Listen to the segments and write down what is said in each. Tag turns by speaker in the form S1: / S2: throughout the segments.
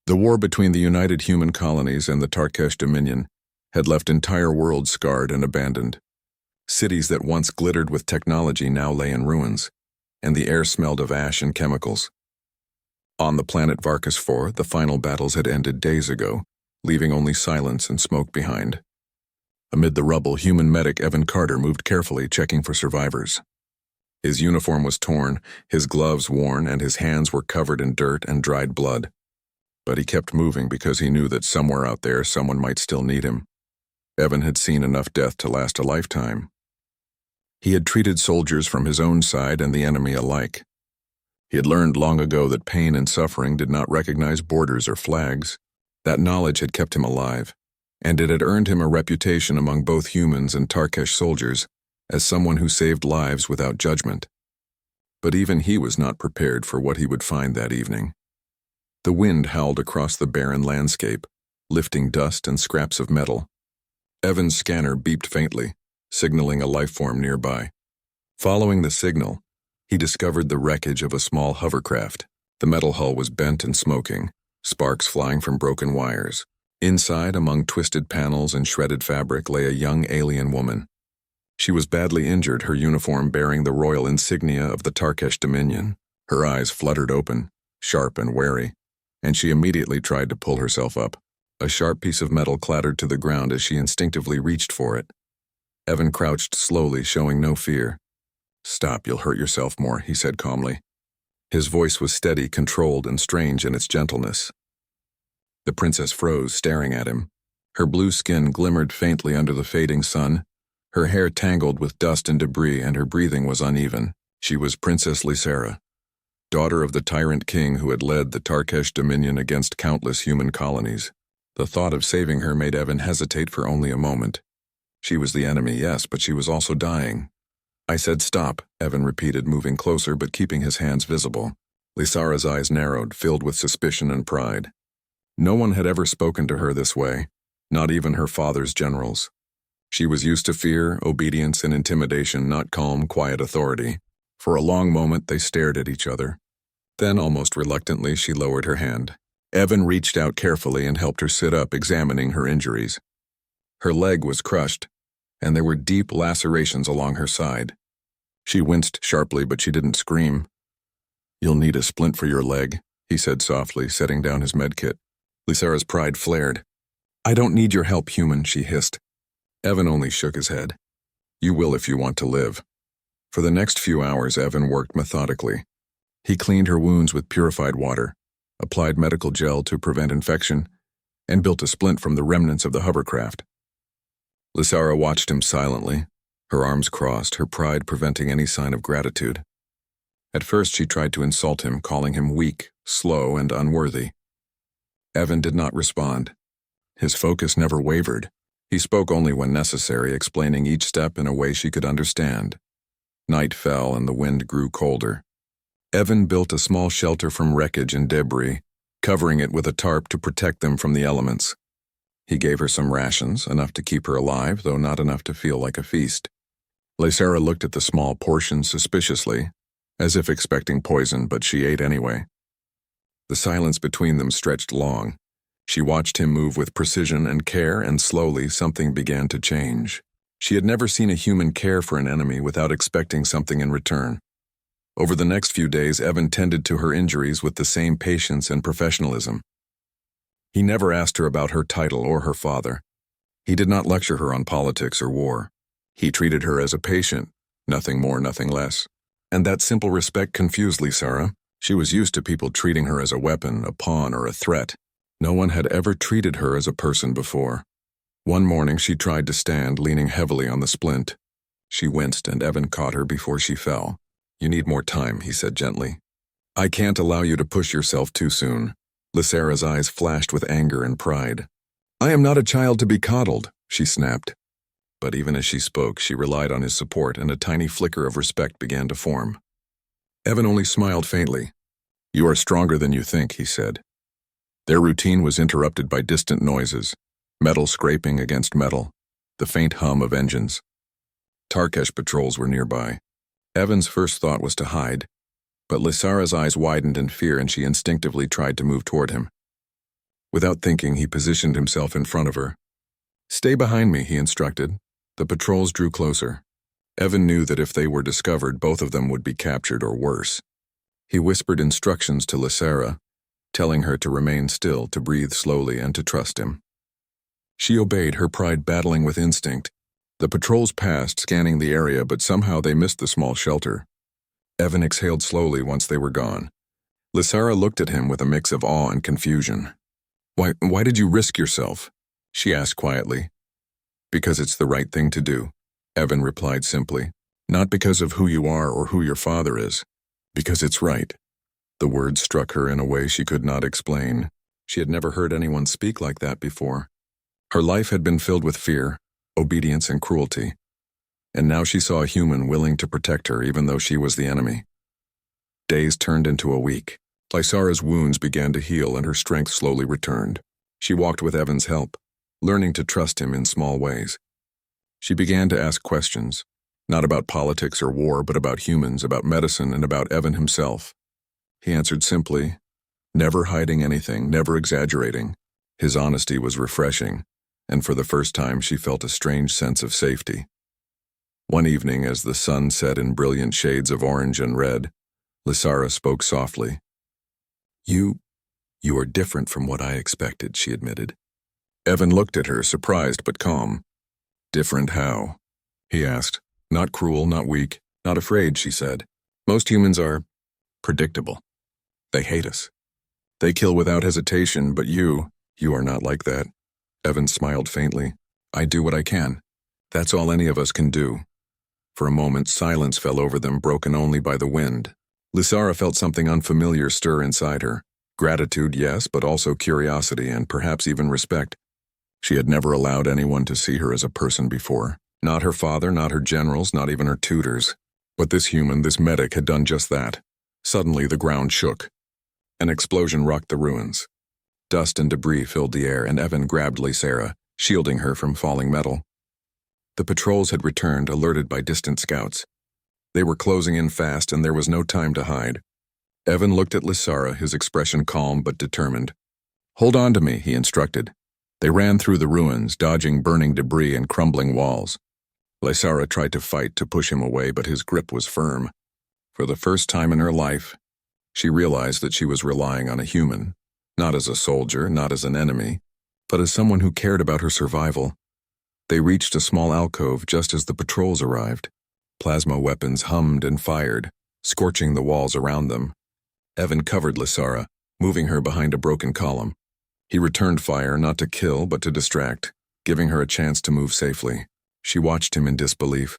S1: The war between the United Human Colonies and the Tarkesh Dominion had left entire worlds scarred and abandoned. Cities that once glittered with technology now lay in ruins, and the air smelled of ash and chemicals. On the planet Varkas IV, the final battles had ended days ago, leaving only silence and smoke behind. Amid the rubble, human medic Evan Carter moved carefully, checking for survivors. His uniform was torn, his gloves worn, and his hands were covered in dirt and dried blood. But he kept moving because he knew that somewhere out there someone might still need him. Evan had seen enough death to last a lifetime. He had treated soldiers from his own side and the enemy alike. He had learned long ago that pain and suffering did not recognize borders or flags. That knowledge had kept him alive, and it had earned him a reputation among both humans and Tarkesh soldiers as someone who saved lives without judgment. But even he was not prepared for what he would find that evening. The wind howled across the barren landscape, lifting dust and scraps of metal. Evan's scanner beeped faintly, signaling a lifeform nearby. Following the signal, he discovered the wreckage of a small hovercraft. The metal hull was bent and smoking, sparks flying from broken wires. Inside, among twisted panels and shredded fabric, lay a young alien woman. She was badly injured, her uniform bearing the royal insignia of the Tarkesh Dominion. Her eyes fluttered open, sharp and wary, and she immediately tried to pull herself up. A sharp piece of metal clattered to the ground as she instinctively reached for it. Evan crouched slowly, showing no fear. "Stop, you'll hurt yourself more," he said calmly. His voice was steady, controlled, and strange in its gentleness. The princess froze, staring at him. Her blue skin glimmered faintly under the fading sun, her hair tangled with dust and debris, and her breathing was uneven. She was Princess Lysera, daughter of the tyrant king who had led the Tarkesh Dominion against countless human colonies. The thought of saving her made Evan hesitate for only a moment. She was the enemy, yes, but she was also dying. "I said stop," Evan repeated, moving closer but keeping his hands visible. Lysera's eyes narrowed, filled with suspicion and pride. No one had ever spoken to her this way, not even her father's generals. She was used to fear, obedience, and intimidation, not calm, quiet authority. For a long moment they stared at each other. Then, almost reluctantly, she lowered her hand. Evan reached out carefully and helped her sit up, examining her injuries. Her leg was crushed, and there were deep lacerations along her side. She winced sharply, but she didn't scream. "You'll need a splint for your leg," he said softly, setting down his medkit. Lysera's pride flared. "I don't need your help, human," she hissed. Evan only shook his head. "You will if you want to live." For the next few hours, Evan worked methodically. He cleaned her wounds with purified water, applied medical gel to prevent infection, and built a splint from the remnants of the hovercraft. Lysera watched him silently, her arms crossed, her pride preventing any sign of gratitude. At first she tried to insult him, calling him weak, slow, and unworthy. Evan did not respond. His focus never wavered. He spoke only when necessary, explaining each step in a way she could understand. Night fell and the wind grew colder. Evan built a small shelter from wreckage and debris, covering it with a tarp to protect them from the elements. He gave her some rations, enough to keep her alive, though not enough to feel like a feast. Lysera looked at the small portions suspiciously, as if expecting poison, but she ate anyway. The silence between them stretched long. She watched him move with precision and care, and slowly something began to change. She had never seen a human care for an enemy without expecting something in return. Over the next few days, Evan tended to her injuries with the same patience and professionalism. He never asked her about her title or her father. He did not lecture her on politics or war. He treated her as a patient, nothing more, nothing less. And that simple respect confused Lysera. She was used to people treating her as a weapon, a pawn, or a threat. No one had ever treated her as a person before. One morning she tried to stand, leaning heavily on the splint. She winced, and Evan caught her before she fell. "You need more time," he said gently. "I can't allow you to push yourself too soon." Lysera's eyes flashed with anger and pride. "I am not a child to be coddled," she snapped. But even as she spoke, she relied on his support, and a tiny flicker of respect began to form. Evan only smiled faintly. "You are stronger than you think," he said. Their routine was interrupted by distant noises, metal scraping against metal, the faint hum of engines. Tarkesh patrols were nearby. Evan's first thought was to hide, but Lysera's eyes widened in fear and she instinctively tried to move toward him. Without thinking, he positioned himself in front of her. "Stay behind me," he instructed. The patrols drew closer. Evan knew that if they were discovered, both of them would be captured or worse. He whispered instructions to Lysara, telling her to remain still, to breathe slowly, and to trust him. She obeyed, her pride battling with instinct. The patrols passed, scanning the area, but somehow they missed the small shelter. Evan exhaled slowly once they were gone. Lysara looked at him with a mix of awe and confusion. Why did you risk yourself?" she asked quietly. "Because it's the right thing to do," Evan replied simply. "Not because of who you are or who your father is. Because it's right." The words struck her in a way she could not explain. She had never heard anyone speak like that before. Her life had been filled with fear, obedience, and cruelty. And now she saw a human willing to protect her even though she was the enemy. Days turned into a week. Lysara's wounds began to heal and her strength slowly returned. She walked with Evan's help, learning to trust him in small ways. She began to ask questions, not about politics or war, but about humans, about medicine, and about Evan himself. He answered simply, never hiding anything, never exaggerating. His honesty was refreshing, and for the first time she felt a strange sense of safety. One evening, as the sun set in brilliant shades of orange and red, Lysara spoke softly. You are different from what I expected," she admitted. Evan looked at her, surprised but calm. "Different how?" he asked. "Not cruel, not weak, not afraid," she said. "Most humans are predictable. They hate us. They kill without hesitation, but you are not like that." Evan smiled faintly. "I do what I can. That's all any of us can do." For a moment, silence fell over them, broken only by the wind. Lysara felt something unfamiliar stir inside her. Gratitude, yes, but also curiosity and perhaps even respect. She had never allowed anyone to see her as a person before. Not her father, not her generals, not even her tutors. But this human, this medic, had done just that. Suddenly the ground shook. An explosion rocked the ruins. Dust and debris filled the air, and Evan grabbed Lysara, shielding her from falling metal. The patrols had returned, alerted by distant scouts. They were closing in fast, and there was no time to hide. Evan looked at Lysara, his expression calm but determined. "Hold on to me," he instructed. They ran through the ruins, dodging burning debris and crumbling walls. Lysara tried to fight, to push him away, but his grip was firm. For the first time in her life, she realized that she was relying on a human, not as a soldier, not as an enemy, but as someone who cared about her survival. They reached a small alcove just as the patrols arrived. Plasma weapons hummed and fired, scorching the walls around them. Evan covered Lysara, moving her behind a broken column. He returned fire, not to kill, but to distract, giving her a chance to move safely. She watched him in disbelief.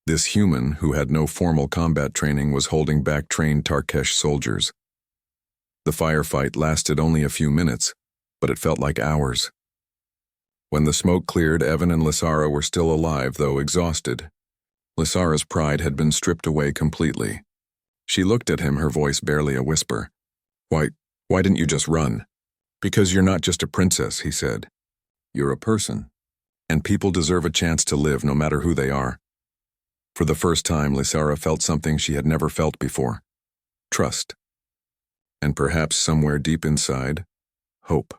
S1: This human, who had no formal combat training, was holding back trained Tarkesh soldiers. The firefight lasted only a few minutes, but it felt like hours. When the smoke cleared, Evan and Lysara were still alive, though exhausted. Lysara's pride had been stripped away completely. She looked at him, her voice barely a whisper. Why didn't you just run?" "Because you're not just a princess," he said. "You're a person. And people deserve a chance to live, no matter who they are." For the first time, Lysara felt something she had never felt before. Trust. And perhaps somewhere deep inside, hope.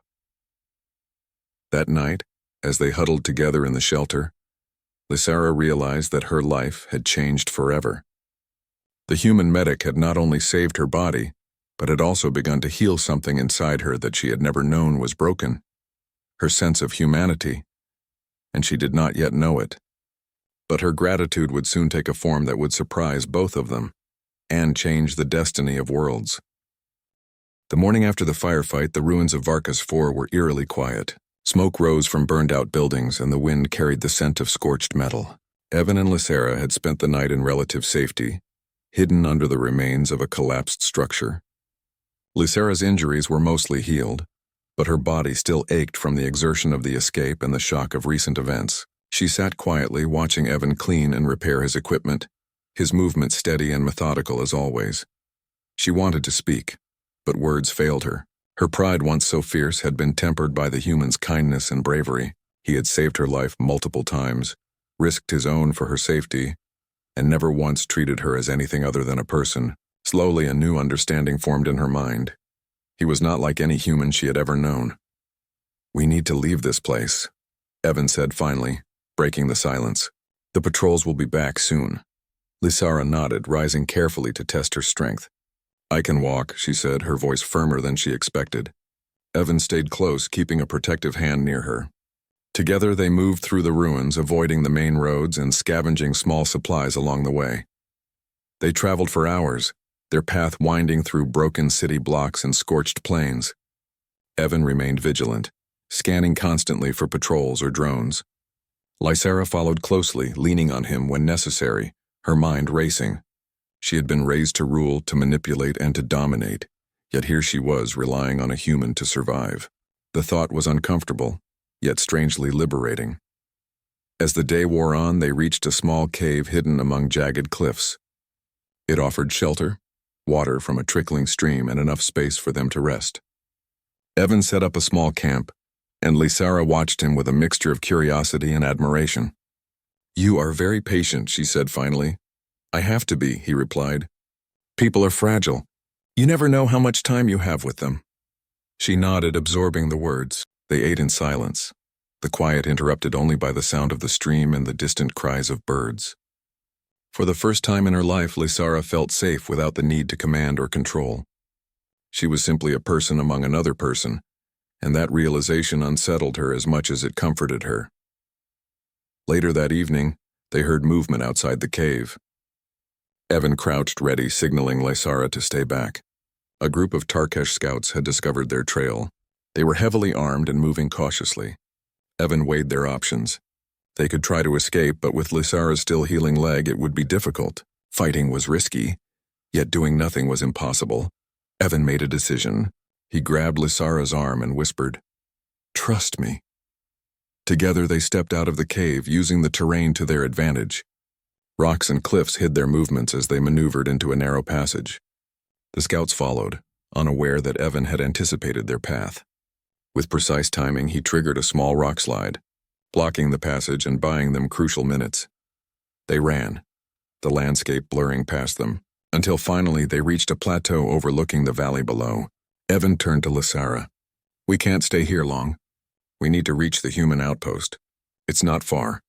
S1: That night, as they huddled together in the shelter, Lysara realized that her life had changed forever. The human medic had not only saved her body, but had also begun to heal something inside her that she had never known was broken. Her sense of humanity. And she did not yet know it. But her gratitude would soon take a form that would surprise both of them, and change the destiny of worlds. The morning after the firefight, the ruins of Varkas IV were eerily quiet. Smoke rose from burned-out buildings, and the wind carried the scent of scorched metal. Evan and Lysara had spent the night in relative safety, hidden under the remains of a collapsed structure. Lysara's injuries were mostly healed, but her body still ached from the exertion of the escape and the shock of recent events. She sat quietly, watching Evan clean and repair his equipment, his movements steady and methodical as always. She wanted to speak, but words failed her. Her pride, once so fierce, had been tempered by the human's kindness and bravery. He had saved her life multiple times, risked his own for her safety, and never once treated her as anything other than a person. Slowly, a new understanding formed in her mind. He was not like any human she had ever known. "We need to leave this place," Evan said finally, breaking the silence. "The patrols will be back soon." Lysara nodded, rising carefully to test her strength. "I can walk," she said, her voice firmer than she expected. Evan stayed close, keeping a protective hand near her. Together they moved through the ruins, avoiding the main roads and scavenging small supplies along the way. They traveled for hours, their path winding through broken city blocks and scorched plains. Evan remained vigilant, scanning constantly for patrols or drones. Lysara followed closely, leaning on him when necessary, her mind racing. She had been raised to rule, to manipulate, and to dominate, yet here she was relying on a human to survive. The thought was uncomfortable, yet strangely liberating. As the day wore on, they reached a small cave hidden among jagged cliffs. It offered shelter, water from a trickling stream, and enough space for them to rest. Evan set up a small camp, and Lysara watched him with a mixture of curiosity and admiration. "You are very patient," she said finally. "I have to be," he replied. "People are fragile. You never know how much time you have with them." She nodded, absorbing the words. They ate in silence, the quiet interrupted only by the sound of the stream and the distant cries of birds. For the first time in her life, Lysara felt safe without the need to command or control. She was simply a person among another person, and that realization unsettled her as much as it comforted her. Later that evening, they heard movement outside the cave. Evan crouched ready, signaling Lysara to stay back. A group of Tarkesh scouts had discovered their trail. They were heavily armed and moving cautiously. Evan weighed their options. They could try to escape, but with Lysara's still healing leg, it would be difficult. Fighting was risky, yet doing nothing was impossible. Evan made a decision. He grabbed Lysara's arm and whispered, "Trust me." Together they stepped out of the cave, using the terrain to their advantage. Rocks and cliffs hid their movements as they maneuvered into a narrow passage. The scouts followed, unaware that Evan had anticipated their path. With precise timing, he triggered a small rock slide, blocking the passage and buying them crucial minutes. They ran, the landscape blurring past them, until finally they reached a plateau overlooking the valley below. Evan turned to Lysara. "We can't stay here long. We need to reach the human outpost. It's not far."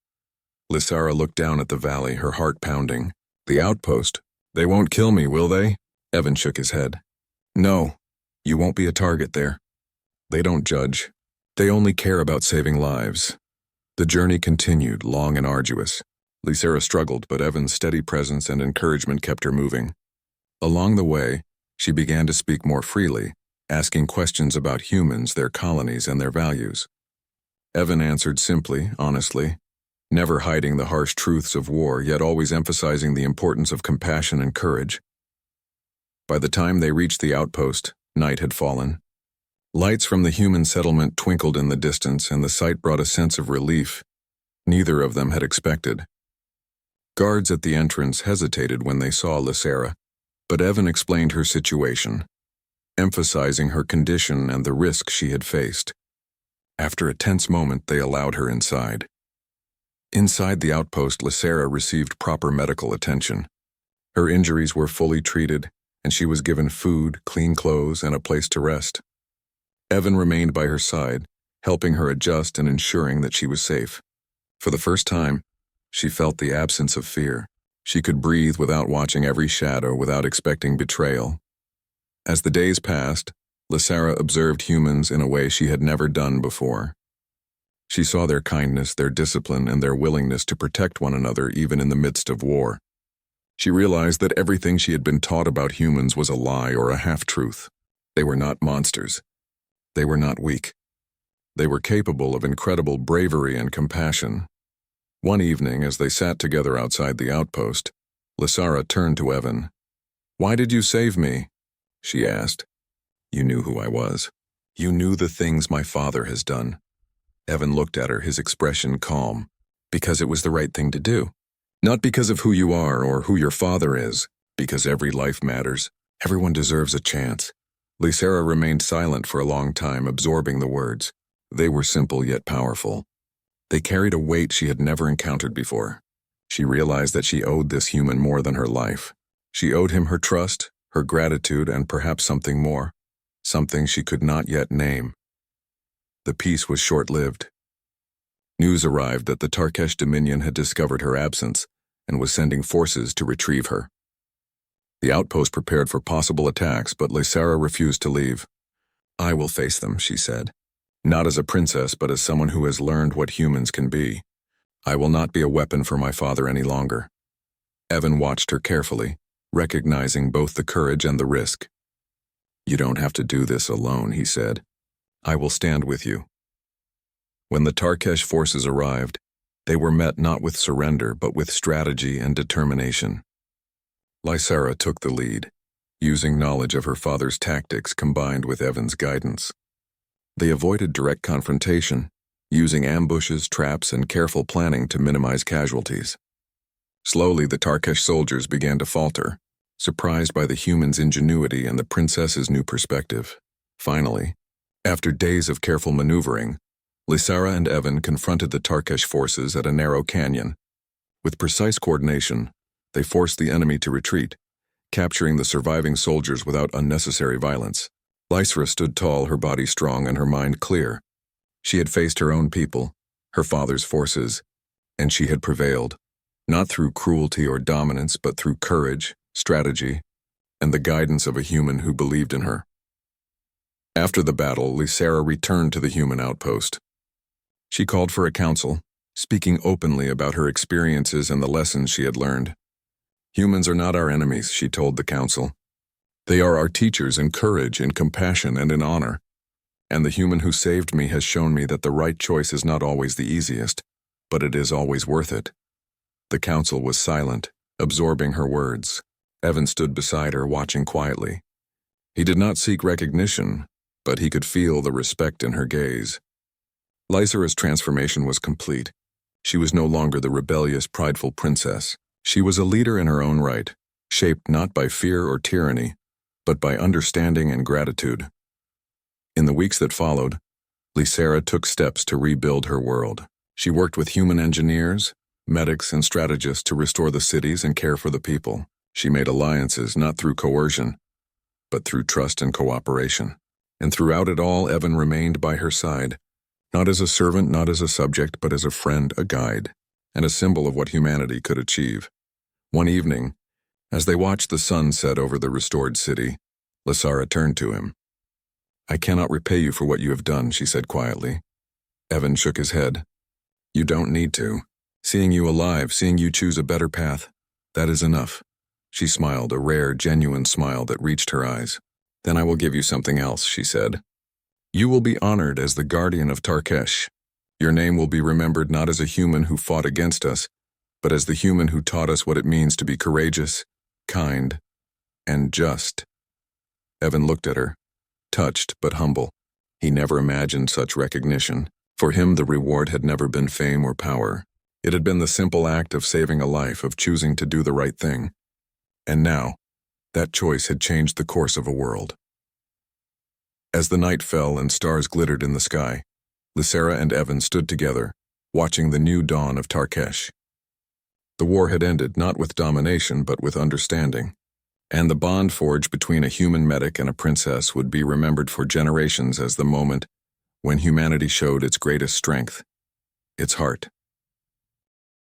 S1: Lysara looked down at the valley, her heart pounding. "The outpost? They won't kill me, will they?" Evan shook his head. "No, you won't be a target there. They don't judge. They only care about saving lives." The journey continued, long and arduous. Lysara struggled, but Evan's steady presence and encouragement kept her moving. Along the way, she began to speak more freely, asking questions about humans, their colonies, and their values. Evan answered simply, honestly, never hiding the harsh truths of war, yet always emphasizing the importance of compassion and courage. By the time they reached the outpost, night had fallen. Lights from the human settlement twinkled in the distance, and the sight brought a sense of relief neither of them had expected. Guards at the entrance hesitated when they saw Lysara, but Evan explained her situation, emphasizing her condition and the risk she had faced. After a tense moment, they allowed her inside. Inside the outpost, Lysara received proper medical attention. Her injuries were fully treated, and she was given food, clean clothes, and a place to rest. Evan remained by her side, helping her adjust and ensuring that she was safe. For the first time, she felt the absence of fear. She could breathe without watching every shadow, without expecting betrayal. As the days passed, Lysara observed humans in a way she had never done before. She saw their kindness, their discipline, and their willingness to protect one another even in the midst of war. She realized that everything she had been taught about humans was a lie or a half-truth. They were not monsters. They were not weak. They were capable of incredible bravery and compassion. One evening, as they sat together outside the outpost, Lysara turned to Evan. "Why did you save me?" she asked. "You knew who I was. You knew the things my father has done." Evan looked at her, his expression calm. "Because it was the right thing to do. Not because of who you are or who your father is, because every life matters. Everyone deserves a chance." Lysara remained silent for a long time, absorbing the words. They were simple yet powerful. They carried a weight she had never encountered before. She realized that she owed this human more than her life. She owed him her trust, her gratitude, and perhaps something more, something she could not yet name. the peace was short-lived. News arrived that the Tarkesh Dominion had discovered her absence and was sending forces to retrieve her. The outpost prepared for possible attacks, but Lysara refused to leave. "I will face them," she said. "Not as a princess, but as someone who has learned what humans can be. I will not be a weapon for my father any longer." Evan watched her carefully, recognizing both the courage and the risk. "You don't have to do this alone," he said. "I will stand with you." When the Tarkesh forces arrived, they were met not with surrender but with strategy and determination. Lysara took the lead, using knowledge of her father's tactics combined with Evan's guidance. They avoided direct confrontation, using ambushes, traps, and careful planning to minimize casualties. Slowly, the Tarkesh soldiers began to falter, surprised by the humans' ingenuity and the princess's new perspective. Finally, after days of careful maneuvering, Lysara and Evan confronted the Tarkesh forces at a narrow canyon. With precise coordination, they forced the enemy to retreat, capturing the surviving soldiers without unnecessary violence. Lysara stood tall, her body strong and her mind clear. She had faced her own people, her father's forces, and she had prevailed, not through cruelty or dominance, but through courage, strategy, and the guidance of a human who believed in her. After the battle, Lysara returned to the human outpost. She called for a council, speaking openly about her experiences and the lessons she had learned. "Humans are not our enemies," she told the council. "They are our teachers in courage, in compassion, and in honor. And the human who saved me has shown me that the right choice is not always the easiest, but it is always worth it." The council was silent, absorbing her words. Evan stood beside her, watching quietly. He did not seek recognition, but he could feel the respect in her gaze. Lysara's transformation was complete. She was no longer the rebellious, prideful princess. She was a leader in her own right, shaped not by fear or tyranny, but by understanding and gratitude. In the weeks that followed, Lysara took steps to rebuild her world. She worked with human engineers, medics, and strategists to restore the cities and care for the people. She made alliances not through coercion, but through trust and cooperation. And throughout it all, Evan remained by her side, not as a servant, not as a subject, but as a friend, a guide, and a symbol of what humanity could achieve. One evening, as they watched the sun set over the restored city, Lysara turned to him. "I cannot repay you for what you have done," she said quietly. Evan shook his head. "You don't need to. Seeing you alive, seeing you choose a better path, that is enough." She smiled, a rare, genuine smile that reached her eyes. "Then I will give you something else," she said. "You will be honored as the guardian of Tarkesh. Your name will be remembered not as a human who fought against us, but as the human who taught us what it means to be courageous, kind, and just." Evan looked at her, touched but humble. He never imagined such recognition. For him, the reward had never been fame or power. It had been the simple act of saving a life, of choosing to do the right thing. And now, that choice had changed the course of a world. As the night fell and stars glittered in the sky, Lysara and Evan stood together, watching the new dawn of Tarkesh. The war had ended not with domination but with understanding, and the bond forged between a human medic and a princess would be remembered for generations as the moment when humanity showed its greatest strength, its heart.